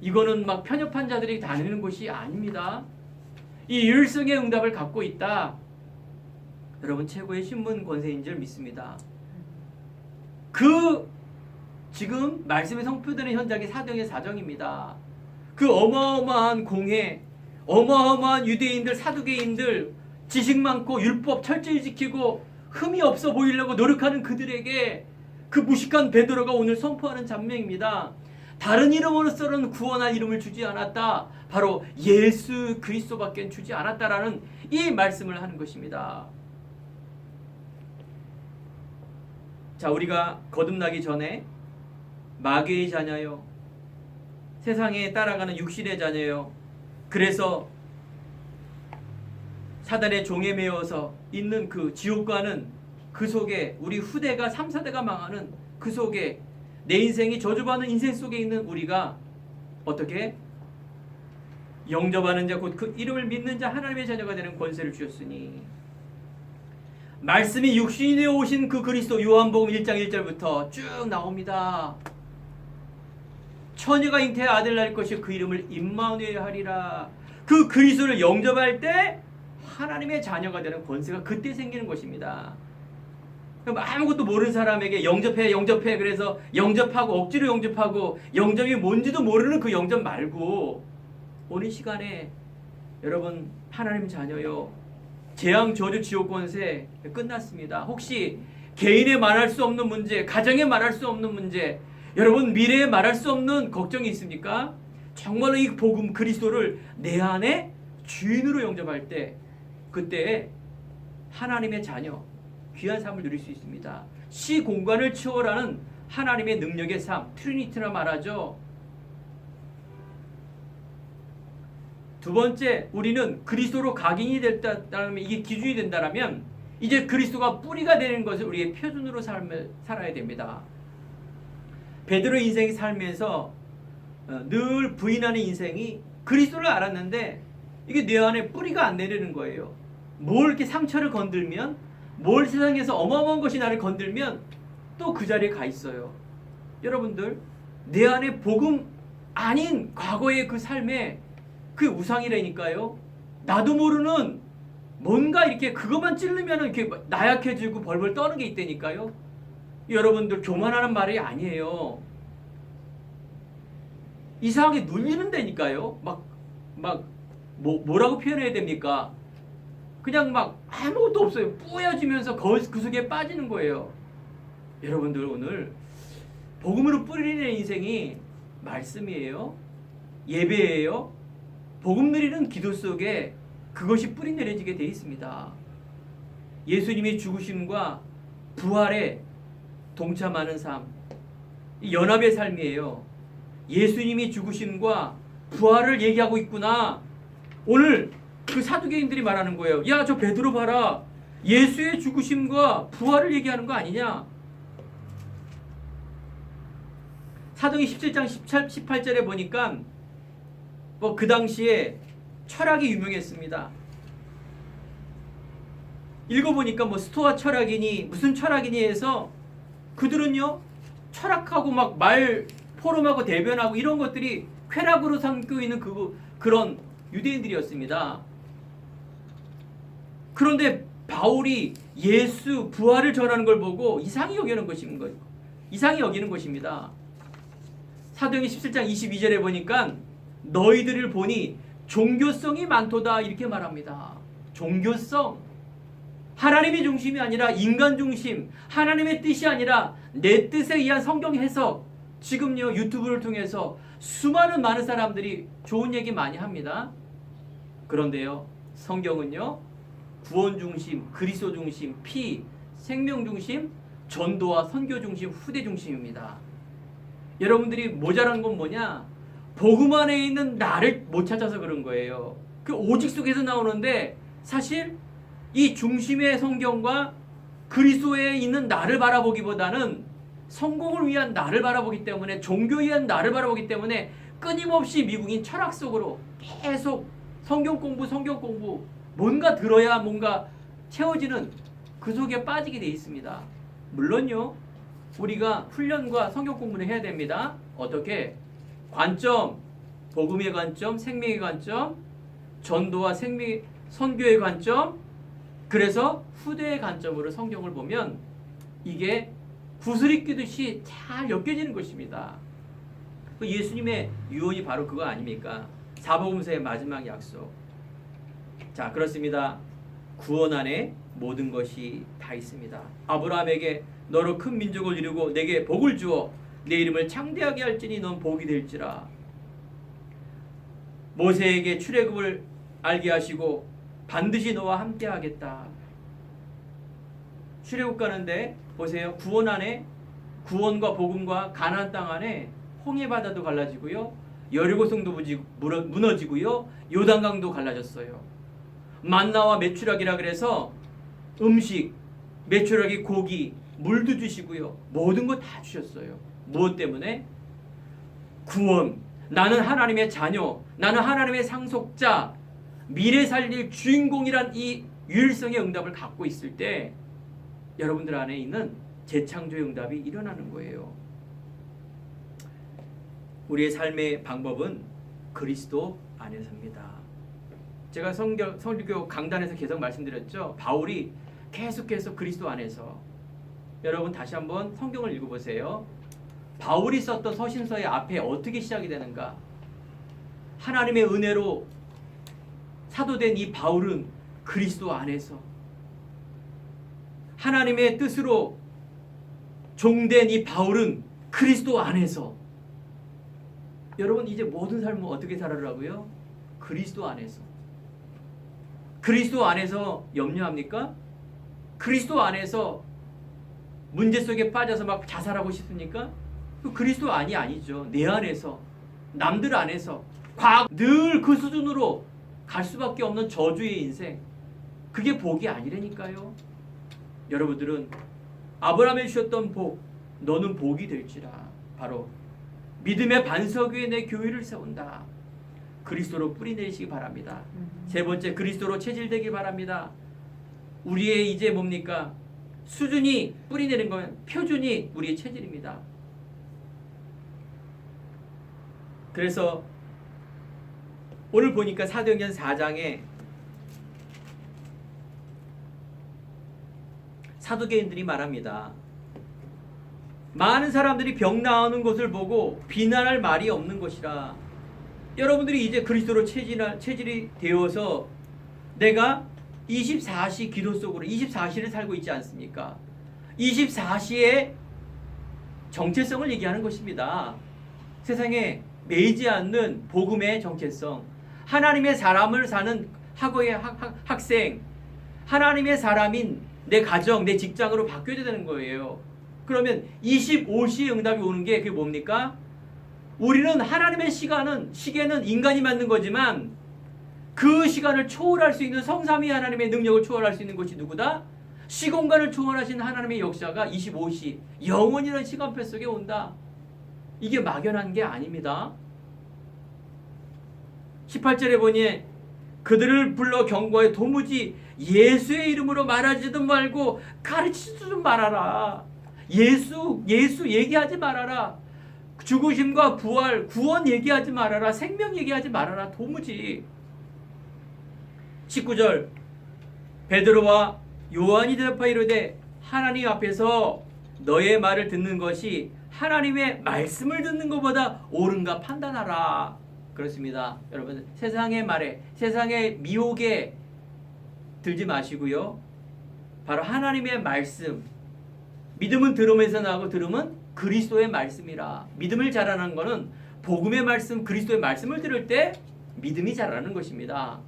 이거는 편협한 자들이 다니는 곳이 아닙니다. 이 유일성의 응답을 갖고 있다. 여러분 최고의 신분 권세인 줄 믿습니다. 그 지금 말씀에 선포되는 현장이 사도행의 사정입니다. 그 어마어마한 공회, 어마어마한 유대인들, 사두개인들, 지식 많고 율법 철저히 지키고 흠이 없어 보이려고 노력하는 그들에게 그 무식한 베드로가 오늘 선포하는 장면입니다. 다른 이름으로서는 구원할 이름을 주지 않았다. 바로 예수 그리스도밖에 주지 않았다라는 이 말씀을 하는 것입니다. 자, 우리가 거듭나기 전에 마귀의 자녀요, 세상에 따라가는 육신의 자녀요, 그래서 사단의 종에 매여서 있는 그 지옥과는 그 속에 우리 후대가 3, 4대가 망하는 그 속에 내 인생이 저주받는 인생 속에 있는 우리가 어떻게 영접하는 자 곧 그 이름을 믿는 자 하나님의 자녀가 되는 권세를 주셨으니 말씀이 육신이 되어 오신 그 그리스도 요한복음 1장 1절부터 쭉 나옵니다. 처녀가 잉태해 아들 낳을 것이 그 이름을 임마누엘 하리라. 그 그리스도를 영접할 때 하나님의 자녀가 되는 권세가 그때 생기는 것입니다. 그럼 아무것도 모르는 사람에게 영접해 그래서 영접하고 억지로 영접하고 영접이 뭔지도 모르는 그 영접 말고 오늘 시간에 여러분 하나님 자녀요, 재앙 저주 지옥 권세 끝났습니다. 혹시 개인에 말할 수 없는 문제, 가정에 말할 수 없는 문제, 여러분 미래에 말할 수 없는 걱정이 있습니까? 정말로 이 복음 그리스도를 내 안에 주인으로 영접할 때 그때 하나님의 자녀 귀한 삶을 누릴 수 있습니다. 시 공간을 초월하는 하나님의 능력의 삶, 트리니티라 말하죠. 두 번째, 우리는 그리스도로 각인이 됐다면, 이게 기준이 된다면 이제 그리스도가 뿌리가 되는 것을 우리의 표준으로 살아야 됩니다. 베드로 인생이 살면서 늘 부인하는 인생이 그리스도를 알았는데 이게 내 안에 뿌리가 안 내리는 거예요. 뭘 이렇게 상처를 건들면, 뭘 세상에서 어마어마한 것이 나를 건들면 또 그 자리에 가 있어요. 여러분들, 내 안에 복음 아닌 과거의 그 삶에 그 우상이라니까요. 나도 모르는 뭔가 이렇게 그것만 찌르면 이렇게 나약해지고 벌벌 떠는 게 있다니까요. 여러분들 교만하는 말이 아니에요. 이상하게 눌리는 데니까요. 뭐라고 표현해야 됩니까? 그냥 막 아무것도 없어요. 뿌여지면서 그 속에 빠지는 거예요. 여러분들 오늘 복음으로 뿌리는 인생이 말씀이에요. 예배예요. 복음 누리는 기도 속에 그것이 뿌리 내려지게 되어 있습니다. 예수님의 죽으심과 부활에 동참하는 삶, 이 연합의 삶이에요. 예수님이 죽으심과 부활을 얘기하고 있구나. 오늘 그 사두개인들이 말하는 거예요. 야, 저 베드로 봐라. 예수의 죽으심과 부활을 얘기하는 거 아니냐. 사도행 17장 18절에 보니까 그 당시에 철학이 유명했습니다. 읽어보니까 스토아 철학이니 무슨 철학이니 해서 그들은요 철학하고 막 말 포럼하고 대변하고 이런 것들이 쾌락으로 삼고 있는 그런 유대인들이었습니다. 그런데 바울이 예수 부활을 전하는 걸 보고 이상히 여기는 것입니다. 사도행전 17장 22절에 보니까 너희들을 보니 종교성이 많도다 이렇게 말합니다. 종교성, 하나님의 중심이 아니라 인간 중심, 하나님의 뜻이 아니라 내 뜻에 의한 성경 해석. 지금요 유튜브를 통해서 많은 사람들이 좋은 얘기 많이 합니다. 그런데요 성경은요 구원 중심, 그리스도 중심, 피, 생명 중심, 전도와 선교 중심, 후대 중심입니다. 여러분들이 모자란 건 뭐냐? 복음 안에 있는 나를 못 찾아서 그런 거예요. 그 오직 속에서 나오는데 사실 이 중심의 성경과 그리스도에 있는 나를 바라보기보다는 성공을 위한 나를 바라보기 때문에, 종교에 의한 나를 바라보기 때문에 끊임없이 미국인 철학 속으로 계속 성경 공부, 뭔가 들어야 뭔가 채워지는 그 속에 빠지게 돼 있습니다. 물론요 우리가 훈련과 성경 공부를 해야 됩니다. 어떻게? 관점, 복음의 관점, 생명의 관점, 전도와 선교의 관점, 그래서 후대의 관점으로 성경을 보면 이게 구슬이 끼듯이 잘 엮여지는 것입니다. 예수님의 유언이 바로 그거 아닙니까? 사복음서의 마지막 약속. 자, 그렇습니다. 구원 안에 모든 것이 다 있습니다. 아브라함에게 너로 큰 민족을 이루고 내게 복을 주어 내 이름을 창대하게 할지니 넌 복이 될지라. 모세에게 출애굽을 알게 하시고 반드시 너와 함께 하겠다. 출애굽 가는데 보세요. 구원 안에, 구원과 복음과 가나안 땅 안에 홍해 바다도 갈라지고요, 여리고성도 무너지고요, 요단강도 갈라졌어요. 만나와 메추라기라 그래서 음식, 메추라기 고기, 물도 주시고요, 모든 거 다 주셨어요. 무엇 때문에? 구원, 나는 하나님의 자녀, 나는 하나님의 상속자, 미래 살릴 주인공이란 이 유일성의 응답을 갖고 있을 때 여러분들 안에 있는 재창조의 응답이 일어나는 거예요. 우리의 삶의 방법은 그리스도 안에서입니다. 제가 성교 강단에서 계속 말씀드렸죠. 바울이 계속해서 그리스도 안에서. 여러분 다시 한번 성경을 읽어보세요. 바울이 썼던 서신서의 앞에 어떻게 시작이 되는가? 하나님의 은혜로 사도된 이 바울은 그리스도 안에서, 하나님의 뜻으로 종된 이 바울은 그리스도 안에서. 여러분 이제 모든 삶은 어떻게 살아라고요? 그리스도 안에서. 그리스도 안에서 염려합니까? 그리스도 안에서 문제 속에 빠져서 막 자살하고 싶습니까? 그리스도 안이 아니죠. 내 안에서, 남들 안에서 늘 그 수준으로 갈 수밖에 없는 저주의 인생. 그게 복이 아니라니까요. 여러분들은 아브라함에 주셨던 복, 너는 복이 될지라. 바로 믿음의 반석 위에 내 교회를 세운다. 그리스도로 뿌리내리시기 바랍니다. 세 번째, 그리스도로 체질되기 바랍니다. 우리의 이제 뭡니까? 수준이 뿌리내린 거면 표준이 우리의 체질입니다. 그래서 오늘 보니까 사도행전 4장에 사도계인들이 말합니다. 많은 사람들이 병 나오는 것을 보고 비난할 말이 없는 것이라. 여러분들이 이제 그리스도로 체질이 되어서 내가 24시 기도 속으로 24시를 살고 있지 않습니까? 24시의 정체성을 얘기하는 것입니다. 세상에 매이지 않는 복음의 정체성, 하나님의 사람을 사는 학교의 학생, 하나님의 사람인 내 가정, 내 직장으로 바뀌어야 되는 거예요. 그러면 25시의 응답이 오는 게 그게 뭡니까? 우리는 하나님의 시계는 인간이 만든 거지만 그 시간을 초월할 수 있는 성삼위 하나님의 능력을 초월할 수 있는 것이 누구다? 시공간을 초월하신 하나님의 역사가 25시, 영원이라는 시간표 속에 온다. 이게 막연한 게 아닙니다. 18절에 보니 그들을 불러 경고해 도무지 예수의 이름으로 말하지도 말고 가르치지도 좀 말아라. 예수 얘기하지 말아라. 죽으심과 부활, 구원 얘기하지 말아라. 생명 얘기하지 말아라. 도무지. 19절 베드로와 요한이 대답하여 이르되 하나님 앞에서 너의 말을 듣는 것이 하나님의 말씀을 듣는 것보다 옳은가 판단하라. 그렇습니다. 여러분 세상의 말에, 세상의 미혹에 들지 마시고요. 바로 하나님의 말씀. 믿음은 들음에서 나고 들음은 그리스도의 말씀이라. 믿음을 자라는 것은 복음의 말씀, 그리스도의 말씀을 들을 때 믿음이 자라는 것입니다.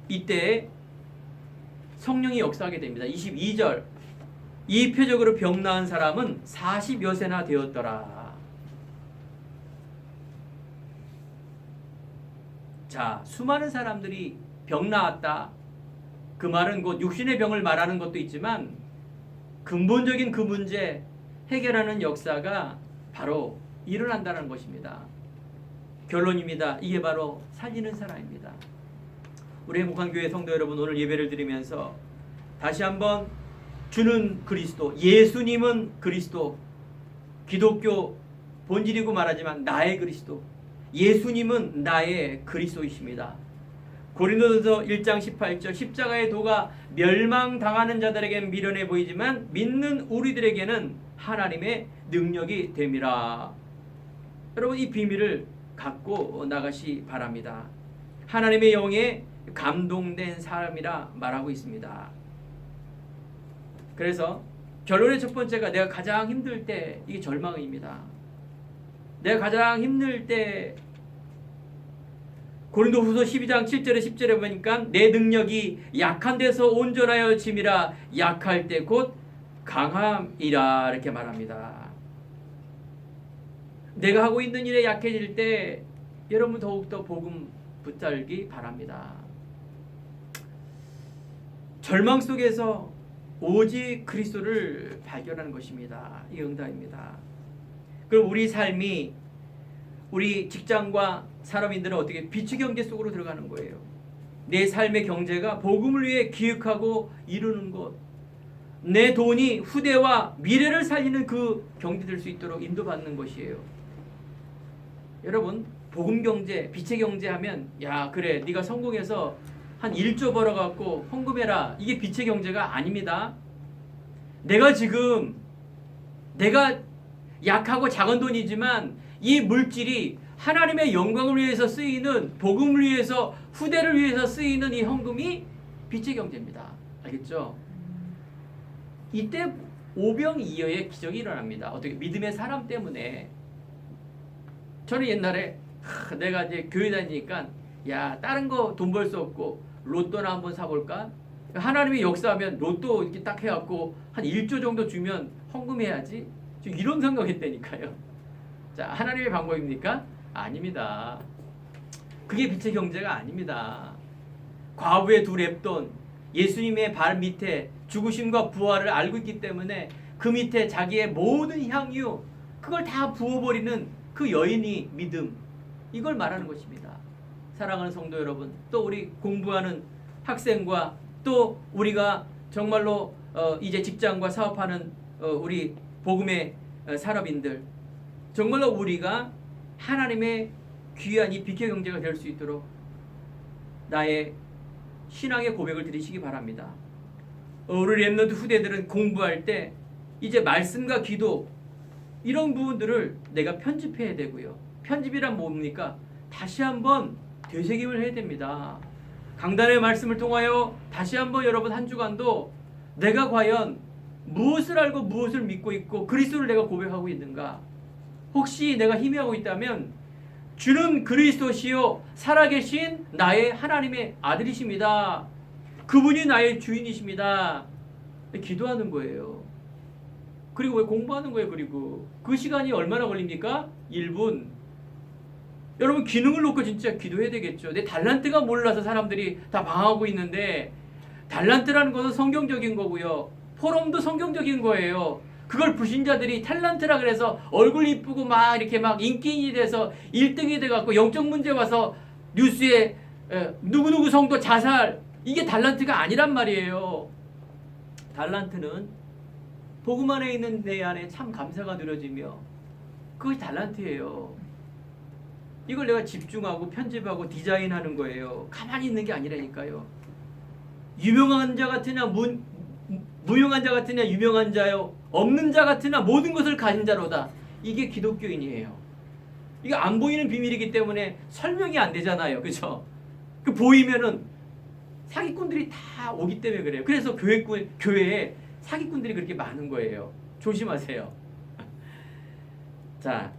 이때 성령이 역사하게 됩니다. 22절 이 표적으로 병 나은 사람은 40여 세나 되었더라. 자, 수많은 사람들이 병 나았다. 그 말은 곧 육신의 병을 말하는 것도 있지만 근본적인 그 문제 해결하는 역사가 바로 일어난다는 것입니다. 결론입니다. 이게 바로 살리는 사람입니다. 우리 행복한 교회 성도 여러분, 오늘 예배를 드리면서 다시 한번 주는 그리스도, 예수님은 그리스도, 기독교 본질이고 말하지만 나의 그리스도, 예수님은 나의 그리스도이십니다. 고린도전서 1장 18절 십자가의 도가 멸망당하는 자들에게는 미련해 보이지만 믿는 우리들에게는 하나님의 능력이 됨이라. 여러분 이 비밀을 갖고 나가시 바랍니다. 하나님의 영에 감동된 사람이라 말하고 있습니다. 그래서 결론의 첫 번째가 내가 가장 힘들 때 이게 절망입니다. 내가 가장 힘들 때 고린도후서 12장 7절에 10절에 보니까 내 능력이 약한 데서 온전하여 짐이라 약할 때 곧 강함이라 이렇게 말합니다. 내가 하고 있는 일에 약해질 때 여러분 더욱더 복음 붙들기 바랍니다. 절망 속에서 오직 그리스도를 발견하는 것입니다. 이 응답입니다. 그럼 우리 삶이 우리 직장과 산업인들은 어떻게 빛의 경제 속으로 들어가는 거예요. 내 삶의 경제가 복음을 위해 기획하고 이루는 것, 내 돈이 후대와 미래를 살리는 그 경제 될 수 있도록 인도받는 것이에요. 여러분 복음 경제, 빛의 경제 하면 야 그래 네가 성공해서 한 1조 벌어갖고 헌금해라, 이게 빛의 경제가 아닙니다. 내가 약하고 작은 돈이지만 이 물질이 하나님의 영광을 위해서 쓰이는, 복음을 위해서, 후대를 위해서 쓰이는 이 헌금이 빛의 경제입니다. 알겠죠? 이때 오병이어의 기적이 일어납니다. 어떻게? 믿음의 사람 때문에. 저는 옛날에 내가 이제 교회 다니니까 야 다른 거 돈 벌 수 없고 로또나 한번 사볼까? 하나님이 역사하면 로또 이렇게 딱 해갖고 한 1조 정도 주면 헌금해야지. 이런 생각했다니까요. 자, 하나님의 방법입니까? 아닙니다. 그게 빛의 경제가 아닙니다. 과부의 두 렙돈, 예수님의 발 밑에 죽으심과 부활을 알고 있기 때문에 그 밑에 자기의 모든 향유 그걸 다 부어버리는 그 여인이 믿음, 이걸 말하는 것입니다. 사랑하는 성도 여러분, 또 우리 공부하는 학생과 또 우리가 정말로 이제 직장과 사업하는 우리 복음의 산업인들, 정말로 우리가 하나님의 귀한 이 빛의 경제가 될 수 있도록 나의 신앙의 고백을 드리시기 바랍니다. 우리 렘넌트 후대들은 공부할 때 이제 말씀과 기도 이런 부분들을 내가 편집해야 되고요. 편집이란 뭡니까? 다시 한번 되새김을 해야 됩니다. 강단의 말씀을 통하여 다시 한번 여러분 한 주간도 내가 과연 무엇을 알고 무엇을 믿고 있고 그리스도를 내가 고백하고 있는가? 혹시 내가 희미하고 있다면 주는 그리스도시요 살아계신 나의 하나님의 아들이십니다. 그분이 나의 주인이십니다. 기도하는 거예요. 그리고 왜 공부하는 거예요? 그리고 그 시간이 얼마나 걸립니까? 1분. 여러분 기능을 놓고 진짜 기도해야 되겠죠. 내 달란트가 몰라서 사람들이 다 망하고 있는데, 달란트라는 것은 성경적인 거고요. 포럼도 성경적인 거예요. 그걸 불신자들이 탤런트라 그래서 얼굴 이쁘고 막 이렇게 막 인기인이 돼서 1등이 돼갖고 영적 문제 와서 뉴스에 누구누구 성도 자살, 이게 달란트가 아니란 말이에요. 달란트는 복음 안에 있는 내 안에 참 감사가 누려지며 그것이 달란트예요. 이걸 내가 집중하고 편집하고 디자인하는 거예요. 가만히 있는 게 아니라니까요. 유명한 자 같으냐 무용한 자 같으냐 유명한 자요, 없는 자 같으나 모든 것을 가진 자로다. 이게 기독교인이에요. 이게 안 보이는 비밀이기 때문에 설명이 안 되잖아요. 그죠? 그 보이면은 사기꾼들이 다 오기 때문에 그래요. 그래서 교회에 사기꾼들이 그렇게 많은 거예요. 조심하세요. 자,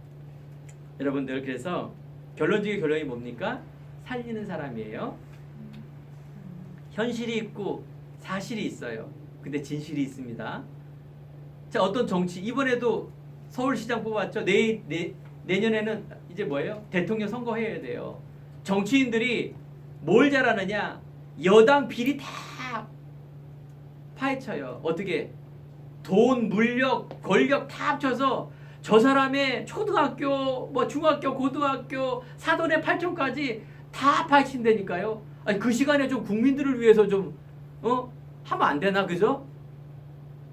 여러분들, 그래서 결론적인 결론이 뭡니까? 살리는 사람이에요. 현실이 있고 사실이 있어요. 근데 진실이 있습니다. 자, 어떤 정치, 이번에도 서울시장 뽑았죠. 내년에는 이제 뭐예요? 대통령 선거해야 돼요. 정치인들이 뭘 잘하느냐? 여당 비리 다 파헤쳐요. 어떻게? 돈, 물력, 권력 다 합쳐서 저 사람의 초등학교, 뭐 중학교, 고등학교, 사돈의 8촌까지 다 파헤친다니까요. 아니, 그 시간에 좀 국민들을 위해서 좀 하면 안 되나? 그죠?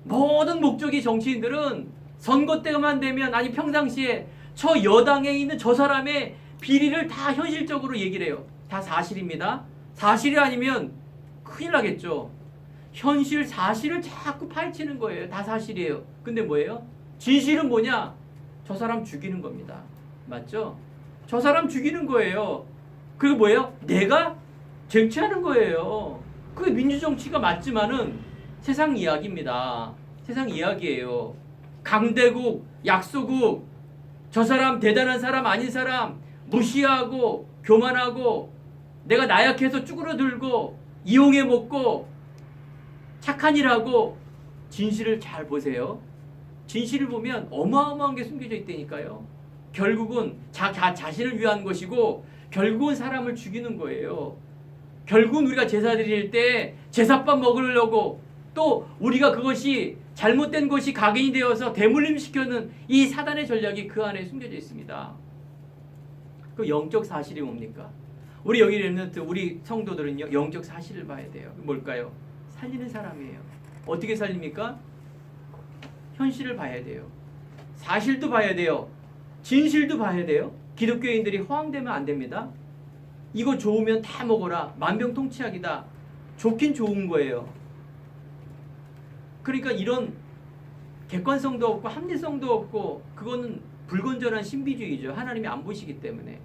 모든 목적이 정치인들은 선거 때만 되면, 아니 평상시에 저 여당에 있는 저 사람의 비리를 다 현실적으로 얘기를 해요. 다 사실입니다. 사실이 아니면 큰일 나겠죠. 현실, 사실을 자꾸 파헤치는 거예요. 다 사실이에요. 근데 뭐예요? 진실은 뭐냐? 저 사람 죽이는 겁니다. 맞죠? 저 사람 죽이는 거예요. 그게 뭐예요? 내가 쟁취하는 거예요. 그게 민주정치가 맞지만은 세상 이야기입니다. 세상 이야기예요. 강대국, 약소국, 저 사람 대단한 사람 아닌 사람 무시하고 교만하고 내가 나약해서 쭈그러들고 이용해 먹고 착한 일하고. 진실을 잘 보세요. 진실을 보면 어마어마한 게 숨겨져 있다니까요. 결국은 자신을 위한 것이고 결국은 사람을 죽이는 거예요. 결국은 우리가 제사 드릴 때 제사밥 먹으려고 또 우리가 그것이 잘못된 것이 각인이 되어서 대물림시켜는 이 사단의 전략이 그 안에 숨겨져 있습니다. 그 영적 사실이 뭡니까? 우리 여기 렘넌트 우리 성도들은요, 영적 사실을 봐야 돼요. 뭘까요? 살리는 사람이에요. 어떻게 살립니까? 현실을 봐야 돼요. 사실도 봐야 돼요. 진실도 봐야 돼요. 기독교인들이 허황되면 안 됩니다. 이거 좋으면 다 먹어라. 만병통치약이다. 좋긴 좋은 거예요. 그러니까 이런 객관성도 없고 합리성도 없고 그거는 불건전한 신비주의죠. 하나님이 안 보시기 때문에.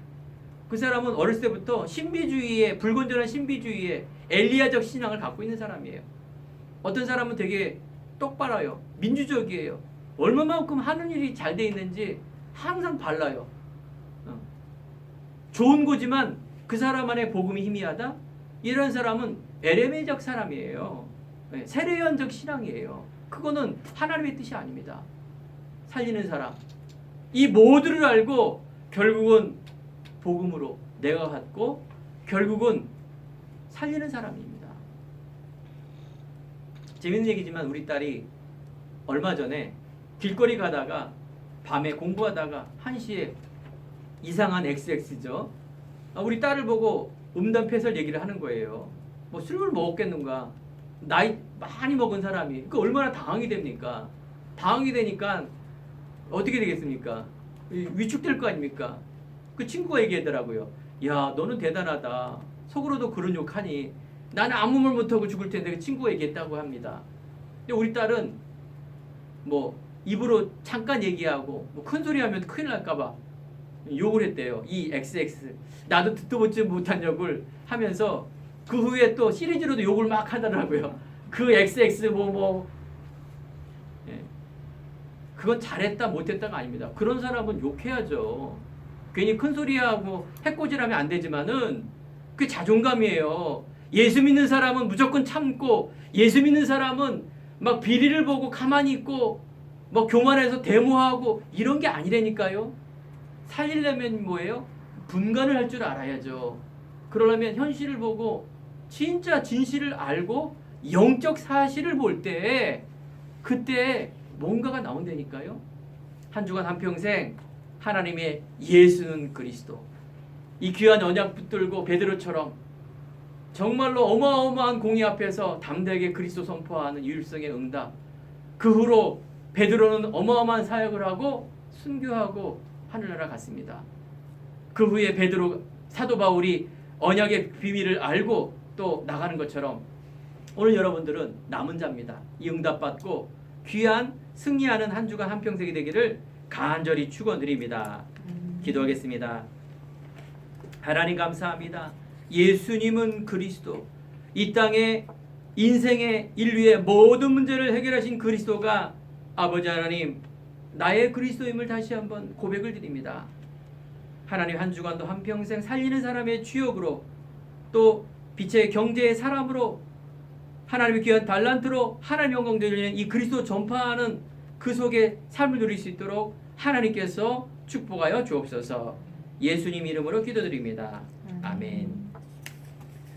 그 사람은 어렸을 때부터 신비주의에, 불건전한 신비주의에 엘리야적 신앙을 갖고 있는 사람이에요. 어떤 사람은 되게 똑바라요. 민주적이에요. 얼마만큼 하는 일이 잘 돼 있는지 항상 발라요. 좋은 거지만 그 사람 안에 복음이 희미하다? 이런 사람은 에레메적 사람이에요. 세례연적 신앙이에요. 그거는 하나님의 뜻이 아닙니다. 살리는 사람. 이 모두를 알고 결국은 복음으로 내가 갖고 결국은 살리는 사람입니다. 재밌는 얘기지만 우리 딸이 얼마 전에 길거리 가다가 밤에 공부하다가 1시에 이상한 XX죠. 우리 딸을 보고 음담패설 얘기를 하는 거예요. 뭐 술을 먹었겠는가. 나이 많이 먹은 사람이 그 얼마나 당황이 됩니까? 당황이 되니까 어떻게 되겠습니까? 위축될 거 아닙니까? 그 친구가 얘기하더라고요. 야, 너는 대단하다. 속으로도 그런 욕하니 나는 아무 말 못하고 죽을 텐데 그 친구가 얘기했다고 합니다. 근데 우리 딸은 뭐 입으로 잠깐 얘기하고 뭐 큰 소리 하면 큰일 날까 봐 욕을 했대요. 이 XX. 나도 듣도 보지 못한 욕을 하면서 그 후에 또 시리즈로도 욕을 막 하더라고요. 그 XX 예. 그건 잘했다 못했다가 아닙니다. 그런 사람은 욕해야죠. 괜히 큰 소리하고 해코지하면 안 되지만은 그게 자존감이에요. 예수 믿는 사람은 무조건 참고 예수 믿는 사람은 막 비리를 보고 가만히 있고 뭐 교만해서 데모하고 이런 게 아니라니까요. 살리려면 뭐예요? 분간을 할 줄 알아야죠. 그러려면 현실을 보고 진짜 진실을 알고 영적 사실을 볼 때 그때 뭔가가 나온다니까요. 한 주간 한평생 하나님의 예수는 그리스도 이 귀한 언약 붙들고 베드로처럼 정말로 어마어마한 공의 앞에서 담대하게 그리스도 선포하는 유일성의 응답. 그 후로 베드로는 어마어마한 사역을 하고 순교하고 하늘나라 갔습니다. 그 후에 베드로 사도 바울이 언약의 비밀을 알고 또 나가는 것처럼 오늘 여러분들은 남은 자입니다. 이 응답받고 귀한 승리하는 한 주간 한평생이 되기를 간절히 축원드립니다. 기도하겠습니다. 하나님 감사합니다. 예수님은 그리스도, 이 땅의 인생의 인류의 모든 문제를 해결하신 그리스도가 아버지 하나님 나의 그리스도임을 다시 한번 고백을 드립니다. 하나님 한 주간도 한평생 살리는 사람의 주역으로 또 빛의 경제의 사람으로 하나님의 귀한 달란트로 하나님 영광 돌리는 이 그리스도 전파하는 그 속에 삶을 누릴 수 있도록 하나님께서 축복하여 주옵소서. 예수님 이름으로 기도드립니다. 아멘.